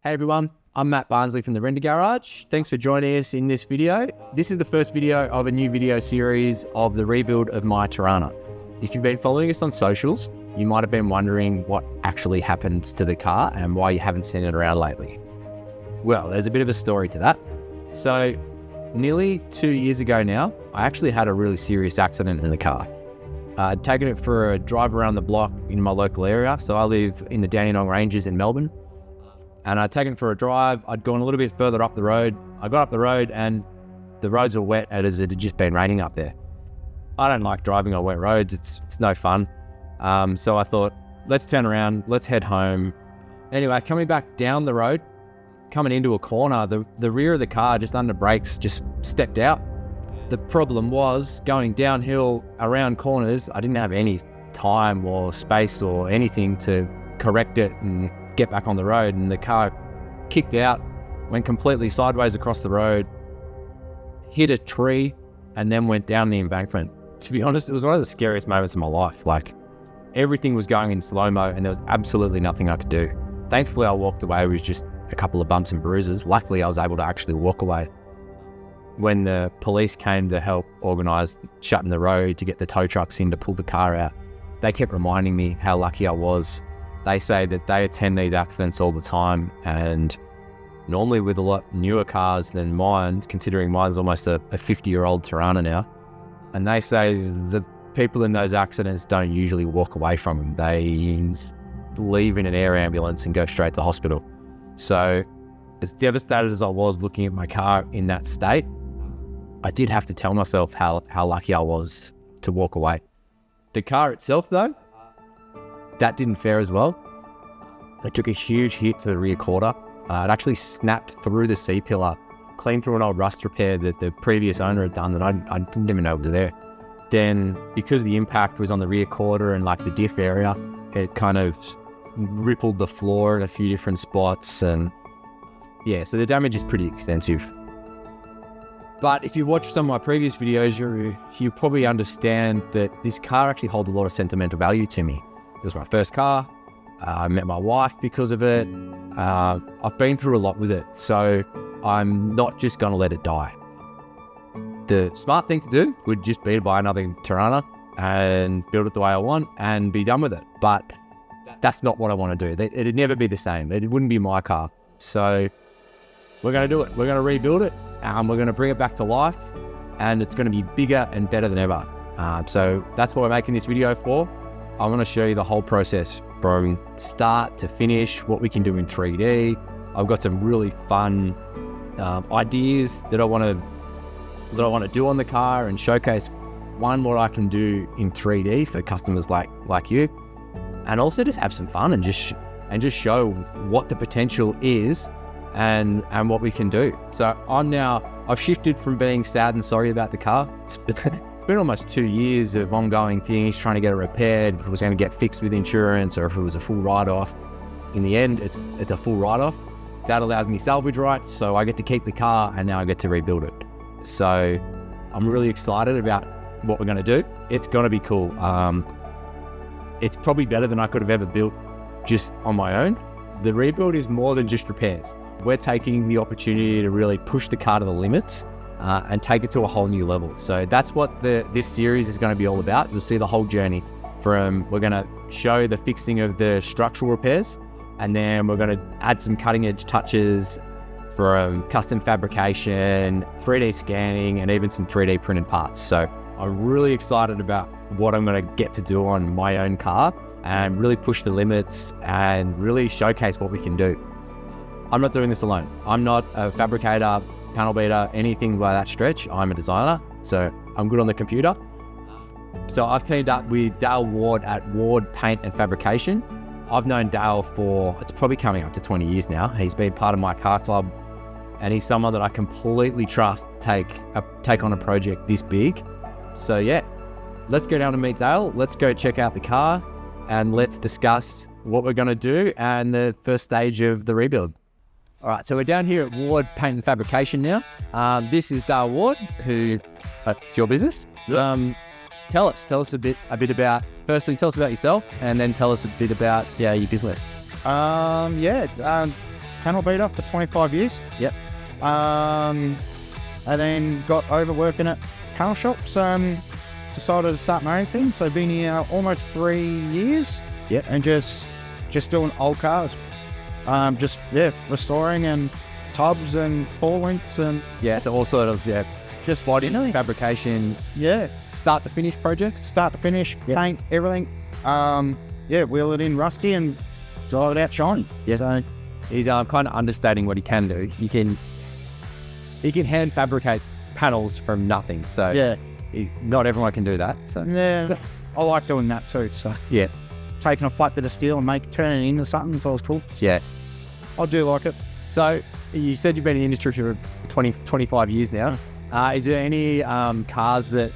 Hey everyone, I'm Matt Barnsley from the Render Garage. Thanks for joining us in this video. This is the first video of a new video series of the rebuild of my Torana. If you've been following us on socials, you might have been wondering what actually happened to the car and why you haven't seen it around lately. Well, there's a bit of a story to that. So, nearly 2 years ago now, I actually had a really serious accident in the car. I'd taken it for a drive around the block in my local area. So I live in the Dandenong Ranges in Melbourne. And I'd taken it for a drive. I'd gone a little bit further up the road. I got up the road and the roads were wet as it had just been raining up there. I don't like driving on wet roads. It's no fun. So I thought, let's turn around, let's head home. Anyway, coming back down the road, coming into a corner, the rear of the car just under brakes just stepped out. The problem was going downhill around corners, I didn't have any time or space or anything to correct it and get back on the road, and the car kicked out, went completely sideways across the road, hit a tree, and then went down the embankment. To be honest, it was one of the scariest moments of my life. Like, everything was going in slow-mo and there was absolutely nothing I could do. Thankfully, I walked away with just a couple of bumps and bruises. Luckily, I was able to actually walk away. When the police came to help organise shutting the road to get the tow trucks in to pull the car out, they kept reminding me how lucky I was. They say that they attend these accidents all the time, and normally with a lot newer cars than mine, considering mine's almost a 50-year-old Torana now, and they say the people in those accidents don't usually walk away from them. They leave in an air ambulance and go straight to hospital. So as devastated as I was looking at my car in that state, I did have to tell myself how lucky I was to walk away. The car itself though, that didn't fare as well. It took a huge hit to the rear quarter. It actually snapped through the C-pillar, clean through an old rust repair that the previous owner had done that I didn't even know was there. Then, because the impact was on the rear quarter and like the diff area, it kind of rippled the floor in a few different spots, and yeah, so the damage is pretty extensive. But if you watch some of my previous videos, you probably understand that this car actually holds a lot of sentimental value to me. It was my first car. I met my wife because of it. I've been through a lot with it, so I'm not just going to let it die. The smart thing to do would just be to buy another Torana and build it the way I want and be done with it. But that's not what I want to do. It'd never be the same. It wouldn't be my car. So we're going to do it. We're going to rebuild it, and we're going to bring it back to life, and it's going to be bigger and better than ever. So that's what we're making this video for. I want to show you the whole process from start to finish, what we can do in 3D. I've got some really fun ideas that I want to do on the car and showcase what I can do in 3D for customers like you, and also just have some fun and just show what the potential is and what we can do. So I've shifted from being sad and sorry about the car. It's been almost 2 years of ongoing things, trying to get it repaired, if it was going to get fixed with insurance or if it was a full write-off. In the end, it's a full write-off. That allows me salvage rights, so I get to keep the car and now I get to rebuild it. So I'm really excited about what we're going to do. It's going to be cool. It's probably better than I could have ever built just on my own. The rebuild is more than just repairs. We're taking the opportunity to really push the car to the limits and take it to a whole new level. So that's what this series is going to be all about. You'll see the whole journey from, we're going to show the fixing of the structural repairs, and then we're going to add some cutting edge touches from custom fabrication, 3D scanning, and even some 3D printed parts. So I'm really excited about what I'm going to get to do on my own car and really push the limits and really showcase what we can do. I'm not doing this alone. I'm not a fabricator, panel beater, anything by that stretch. I'm a designer, so I'm good on the computer. So I've teamed up with Dale Ward at Ward Paint and Fabrication. I've known Dale for, it's probably coming up to 20 years now. He's been part of my car club, and he's someone that I completely trust to take on a project this big. So yeah, let's go down and meet Dale. Let's go check out the car, and let's discuss what we're going to do and the first stage of the rebuild. All right, so we're down here at Ward Paint and Fabrication now. This is Dale Ward, who, it's your business. Yep. Tell us a bit about, firstly, tell us about yourself, and then tell us a bit about your business. panel beater for 25 years. Yep. And then got over working at panel shops. Decided to start my own thing. So been here almost 3 years. Yep. And just doing old cars. Restoring and tubs and four links and So all sort of just body fabrication. Yeah. Start to finish projects. Start to finish, paint, everything. Wheel it in rusty and drive it out shiny. Yeah. So He's kind of understating what he can do. He can hand fabricate panels from nothing. So not everyone can do that. So yeah, I like doing that too. So yeah, taking a flat bit of steel and turning it into something. So it's cool. Yeah, I do like it. So you said you've been in the industry for 25 years now. Is there any cars that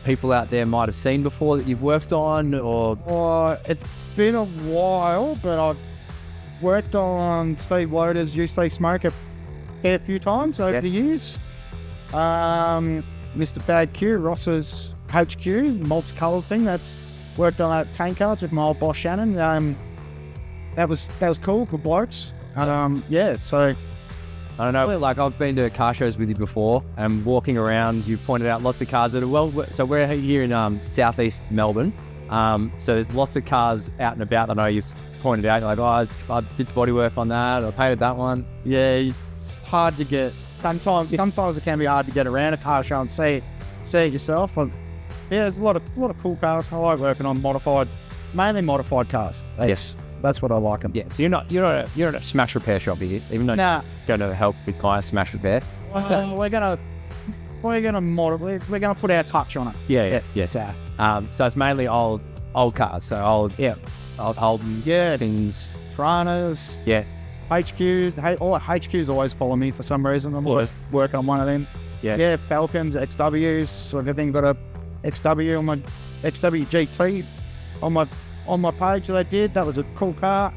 people out there might have seen before that you've worked on, or? It's been a while, but I've worked on Steve Loader's UC Smoke a fair few times over the years. Mr. Bad Q, Ross's HQ, multicolored thing, that's worked on that at Tank Cards with my old boss Shannon. That was cool, good blokes. So I don't know, like I've been to car shows with you before and walking around, you pointed out lots of cars that are so we're here in southeast Melbourne. So there's lots of cars out and about. I know you pointed out, like, I did bodywork on that, or painted that one. Yeah, it's hard to get, sometimes it can be hard to get around a car show and see it yourself. There's a lot of cool cars. I like working on mainly modified cars. That's what I like them. Yeah, so you're not a smash repair shop here, even though you're going to help with clients smash repair. We're gonna put our touch on it. Yeah. So it's mainly old cars. So old Holden, things, Toranas, HQs. All HQs always follow me for some reason. I'm always working on one of them. Yeah, Falcons, XWs. So I've even got a XW on my XW GT on my page that I did. That was a cool car.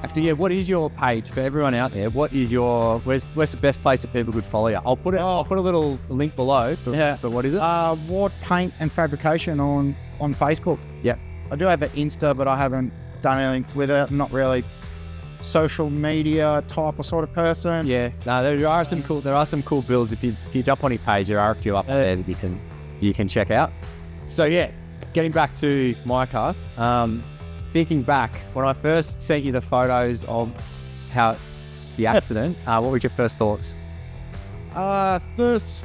Actually, what is your page for everyone out there? What is where's the best place that people could follow you? I'll put a little link below. But what is it? Ward Paint and Fabrication on Facebook. Yeah. I do have an Insta, but I haven't done anything with it. I'm not really social media type of sort of person. Yeah. No, there are some cool builds. If you jump on your page, there are a few up there that you can check out. So yeah, getting back to my car. Thinking back, when I first sent you the photos of the accident, what were your first thoughts? First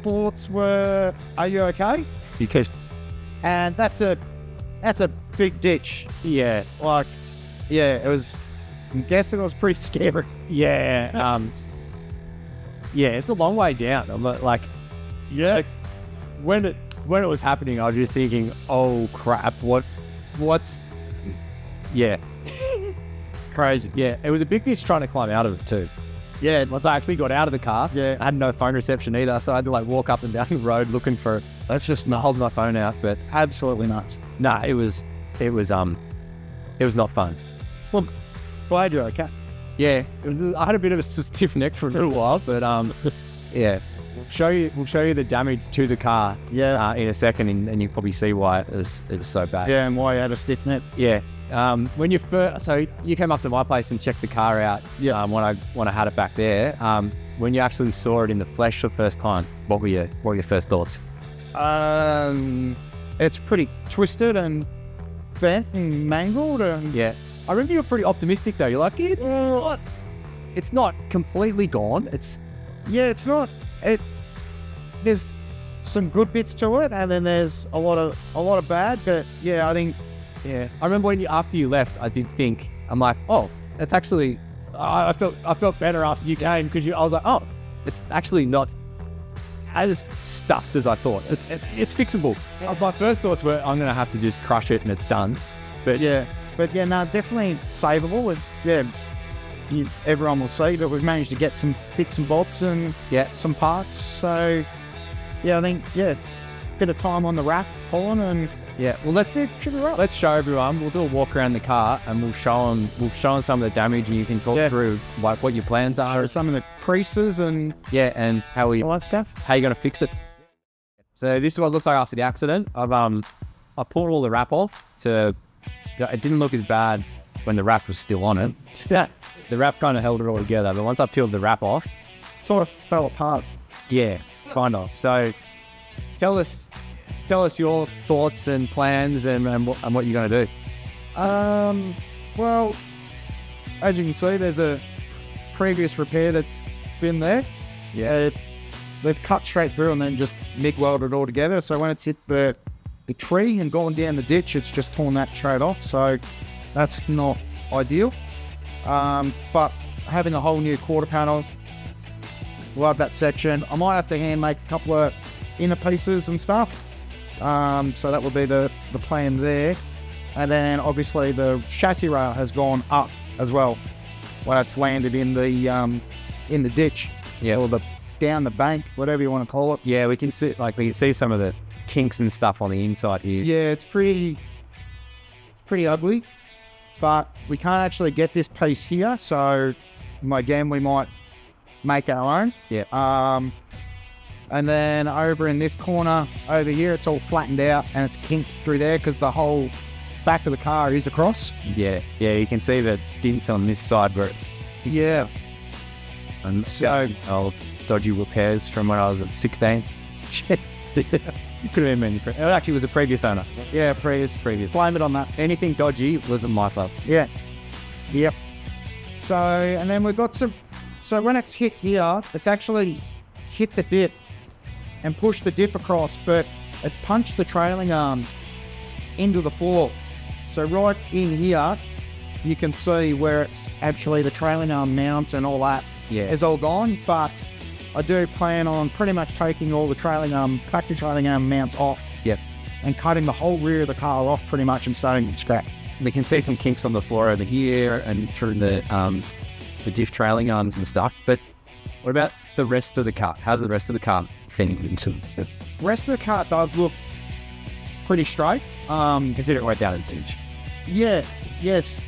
thoughts were, are you okay? Because, and that's a big ditch. Yeah. It was, I'm guessing it was pretty scary. Yeah. It's a long way down. I'm like, when it was happening, I was just thinking, oh crap, what's it's crazy. Yeah, it was a big ditch trying to climb out of it too. Yeah, once I actually got out of the car, I had no phone reception either, so I had to walk up and down the road looking for it. That's just holding my phone out, but absolutely nuts. No, it was not fun. Well, glad you're okay. Yeah, I had a bit of a stiff neck for a little while, but we'll show you the damage to the car. Yeah. In a second, and you probably see why it was so bad. Yeah, and why you had a stiff neck. Yeah. When you came up to my place and checked the car out. Yeah. When I had it back there. When you actually saw it in the flesh the first time, what were your first thoughts? It's pretty twisted and bent and mangled, and I remember you were pretty optimistic though. You're like, it's not completely gone. It's not. There's some good bits to it, and then there's a lot of bad. But I think. Yeah, I remember after you left, I did think, I'm like, oh, it's actually, I felt better after you came, because I was like, oh, it's actually not as stuffed as I thought. It's fixable. My first thoughts were, I'm going to have to just crush it and it's done. But no, definitely savable. Everyone will see, but we've managed to get some bits and bobs and some parts. So, I think, bit of time on the rack pulling and. Yeah, well, let's show everyone. We'll do a walk around the car and we'll show them some of the damage, and you can talk through what your plans are. Some of the creases and and all that stuff. How you going to fix it? So this is what it looks like after the accident. I pulled all the wrap off. It didn't look as bad when the wrap was still on it. The wrap kind of held it all together, but once I peeled the wrap off, sort of fell apart. yeah, kind of. So tell us your thoughts and plans and what you're going to do. Well, as you can see, there's a previous repair that's been there. Yeah. They've cut straight through and then just MIG welded it all together. So when it's hit the tree and gone down the ditch, it's just torn that straight off. So that's not ideal. But having a whole new quarter panel, love that section. I might have to hand make a couple of inner pieces and stuff. So that will be the plan there. And then obviously the chassis rail has gone up as well when it's landed in the ditch. Yeah. Or down the bank, whatever you want to call it. Yeah, we can see some of the kinks and stuff on the inside here. Yeah, it's pretty ugly, but we can't actually get this piece here. So again, we might make our own. Yeah. And then over in this corner over here, it's all flattened out and it's kinked through there because the whole back of the car is across. Yeah, you can see the dints on this side where it's... Yeah. And so old dodgy repairs from when I was 16. Could have been many. It actually was a previous owner. Yeah, previous. Blame it on that. Anything dodgy wasn't my fault. Yeah. Yep. So, and then we've got some... So when it's hit here, it's actually hit the dip and pushed the dip across, but it's punched the trailing arm into the floor. So right in here, you can see where it's actually the trailing arm mount and all that is all gone, but I do plan on pretty much taking all the factory trailing arm mounts off. Yep. And cutting the whole rear of the car off pretty much and starting from scratch. We can see some kinks on the floor over here and through the diff trailing arms and stuff, but what about the rest of the car? How's the rest of the car fitting into the rest of the car? Does look pretty straight. Consider it right down in the ditch. Yeah, yes.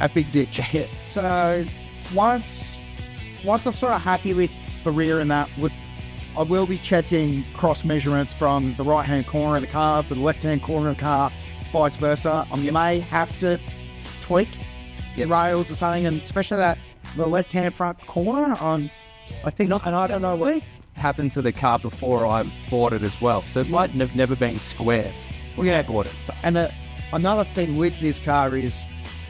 A big ditch. Yeah. So once I'm sort of happy with the rear and that, I will be checking cross measurements from the right hand corner of the car to the left hand corner of the car, vice versa. You may have to tweak the rails or something, and especially the left hand front corner on, I think, and I don't know what happened to the car before I bought it as well. So it might have never been square. Yeah, I bought it. And another thing with this car is,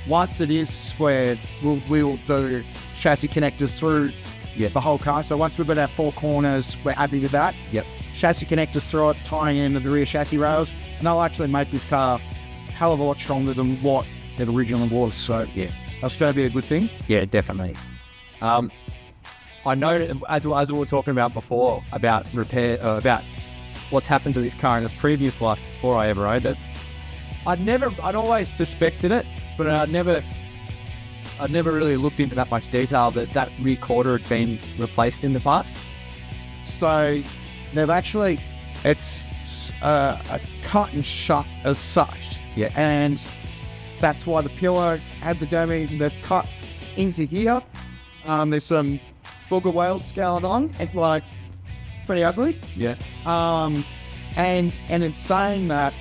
once it is squared, we'll do chassis connectors through the whole car. So once we've got our four corners, we're happy with that. Yep. Chassis connectors through it, tying into the rear chassis rails, and they'll actually make this car a hell of a lot stronger than what it originally was. So yeah, that's going to be a good thing. Yeah, definitely. I know, as we were talking about before, about repair, about what's happened to this car in its previous life before I ever owned it. I'd always suspected it, but I'd never really looked into that much detail that rear quarter had been replaced in the past. So they've actually, it's a cut and shut as such. Yeah. And that's why the pillar had the damage, the cut into here. There's some booger welds going on. It's like pretty ugly. Yeah. And in saying that,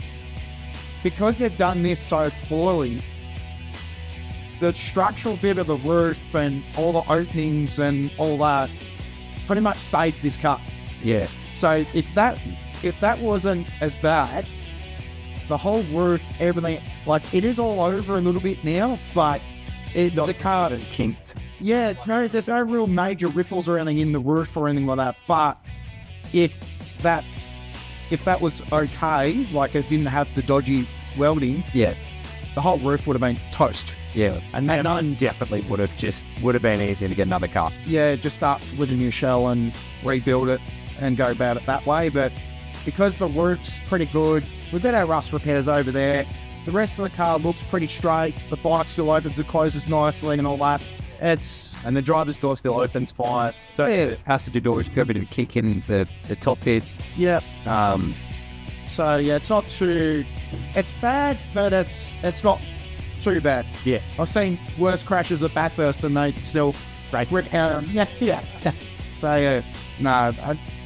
because they've done this so poorly, the structural bit of the roof and all the openings and all that pretty much saved this car. Yeah. So if that wasn't as bad, the whole roof, everything, like it is all over a little bit now, but the car kinked. Yeah, there's no real major ripples or anything in the roof or anything like that. But if that was okay, like it didn't have the dodgy welding, yeah, the whole roof would have been toast. Yeah, and definitely would have been easier to get another car. Yeah, just start with a new shell and rebuild it and go about it that way. But because the roof's pretty good, we've got our rust repairs over there. The rest of the car looks pretty straight. The bike still opens and closes nicely and all that. And the driver's door still opens fine. So the passenger door, got a bit of a kick in the top bit. Yeah. So yeah, it's not too. It's bad, but it's not too bad. Yeah. I've seen worse crashes at Bathurst and they still rip out. Yeah. So no,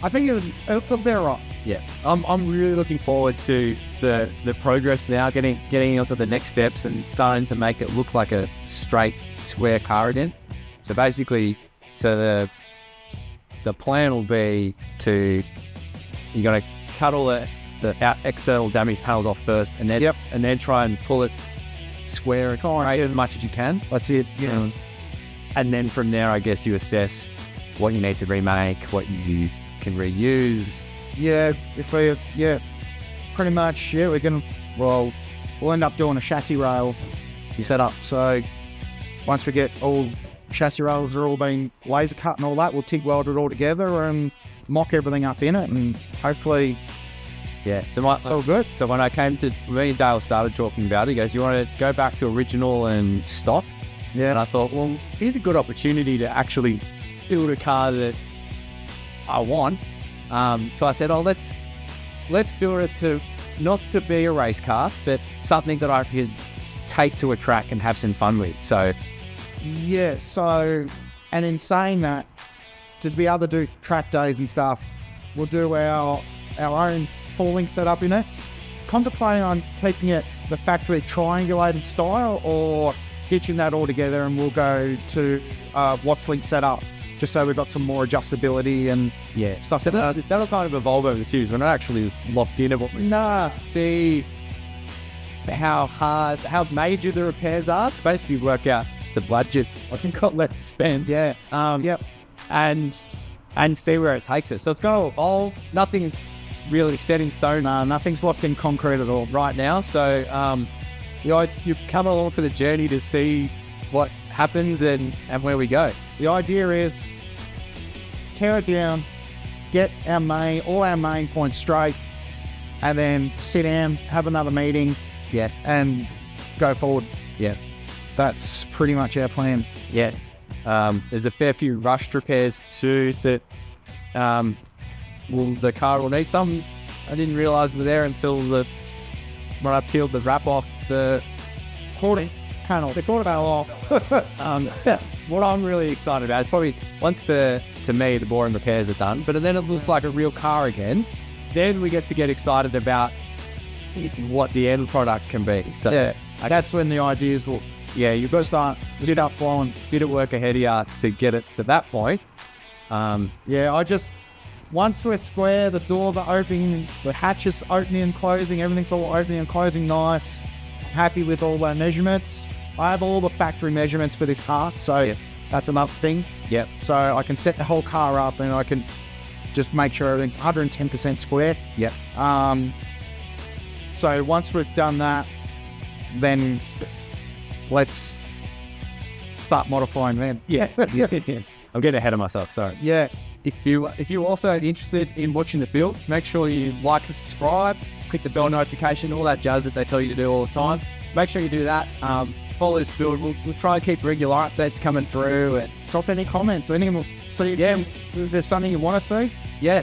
I think it'll be alright. Yeah, I'm really looking forward to the progress now, getting onto the next steps and starting to make it look like a straight square car again. So basically, the plan will be you're going to cut all the external damage panels off first, and then try and pull it square and straight as much as you can. That's it. Yeah. And then from there, I guess you assess what you need to remake, what you can reuse. Yeah, pretty much. Yeah, we'll end up doing a chassis rail setup. So once we get all chassis rails are all being laser cut and all that, we'll TIG weld it all together and mock everything up in it, and hopefully, so all good. So when me and Dale started talking about it, he goes, "You want to go back to original and stock?" Yeah. And I thought, well, here's a good opportunity to actually build a car that I want. So I said, let's build it to not to be a race car, but something that I could take to a track and have some fun with. So yeah, and in saying that, to be able to do track days and stuff, we'll do our own pooling setup in it. Contemplating on keeping it the factory triangulated style, or hitching that all together, and we'll go to Watts-Link setup, just so we've got some more adjustability and stuff. So that'll kind of evolve over the series. We're not actually locked in at what we see how major the repairs are to basically work out the budget I think got left to spend. And see where it takes us. So it's going to evolve. Nothing's really set in stone. Nothing's locked in concrete at all right now. So you've come along for the journey to see what happens and where we go. The idea is tear it down, get all our main points straight, and then sit down, have another meeting, and go forward. That's pretty much our plan. There's a fair few rushed repairs too that the car will need. Some I didn't realise were there until when I peeled the wrap off the quarter panel off. What I'm really excited about is probably once to me the boring repairs are done, but then it looks like a real car again. Then we get excited about what the end product can be. So that's when the ideas will. You've got to start bit up flowing, bit of work ahead of you to get it to that point. Once we're square, the doors are opening, the hatch is opening and closing, everything's all opening and closing nice. Happy with all our measurements. I have all the factory measurements for this car, so that's another thing. So I can set the whole car up and I can just make sure everything's 110% square. So once we've done that, then let's start modifying then. I'm getting ahead of myself, sorry. If you're also interested in watching the build, make sure you like and subscribe, click the bell notification, all that jazz that they tell you to do all the time. Make sure you do that. Follow this build. We'll try and keep regular updates coming through, and drop any comments. Anything we'll see. If there's something you want to see.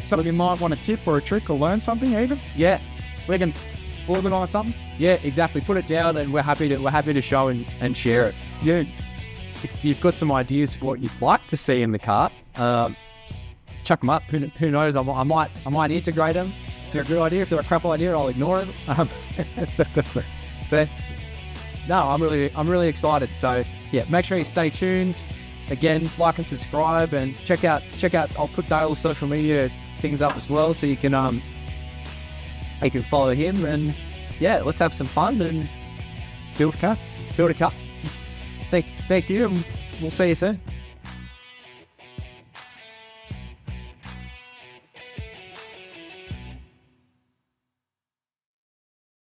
Something you might want a tip or a trick or learn something even. We can organise something. Exactly. Put it down, and we're happy to show and share it. If you've got some ideas for what you'd like to see in the car, chuck them up. Who knows? I might integrate them. If they're a good idea, if they're a crap idea, I'll ignore them. But no, I'm really excited. So make sure you stay tuned. Again, like and subscribe, and check out. I'll put Dale's social media things up as well, so you can follow him, and let's have some fun and build a car. Thank you, and we'll see you soon.